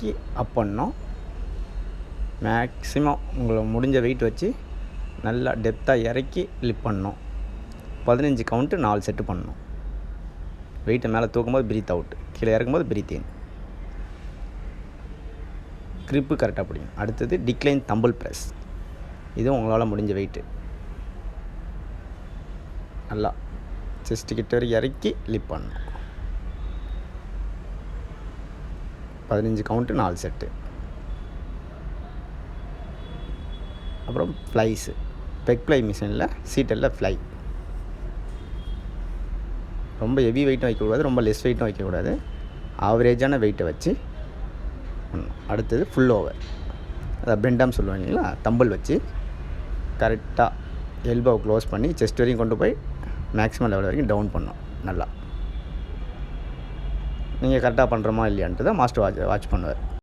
இறக்கி அப் பண்ணணும். மேக்ஸிமம் உங்களை முடிஞ்ச வெயிட் வச்சு நல்லா டெப்த்தாக இறக்கி லிஃப்ட் பண்ணணும். 15 கவுண்ட்டு 4 செட்டு பண்ணணும். வெயிட்டை மேலே தூக்கும்போது பிரீத் அவுட், கீழே இறக்கும்போது பிரீத் இன். க்ரிப்பு கரெக்டாக பிடிக்கும். அடுத்தது டிக்ளைன் தம்பிள் ப்ரெஸ். இதுவும் உங்களால் முடிஞ்ச வெயிட்டு நல்லா செஸ்ட்டு கிட்ட வரைக்கும் இறக்கி லிஃப்ட் பண்ணணும். 15 கவுண்ட்டு 4 செட்டு. அப்புறம் ஃப்ளைஸு, பெக் ஃப்ளை மிஷினில் சீட்டெல்லாம் ஃப்ளை. ரொம்ப ஹெவி வெயிட்டும் வைக்கக்கூடாது, ரொம்ப லெஸ் வெயிட்டும் வைக்கக்கூடாது. ஆவரேஜான வெயிட்டை வச்சு பண்ணணும். அடுத்தது ஃபுல் ஓவர், அதாவது பெண்டாம் சொல்லுவாங்க இல்லைங்களா, தம்பிள் வச்சு கரெக்டாக எல்போ க்ளோஸ் பண்ணி செஸ்ட் வரைக்கும் கொண்டு போய் மேக்ஸிமம் லெவல் வரைக்கும் டவுன் பண்ணணும். நல்லா நீங்கள் கரெக்டாக பண்ணுறோமா இல்லையான்ட்டு தான் மாஸ்டர் வாட்ச் பண்ணுவார்.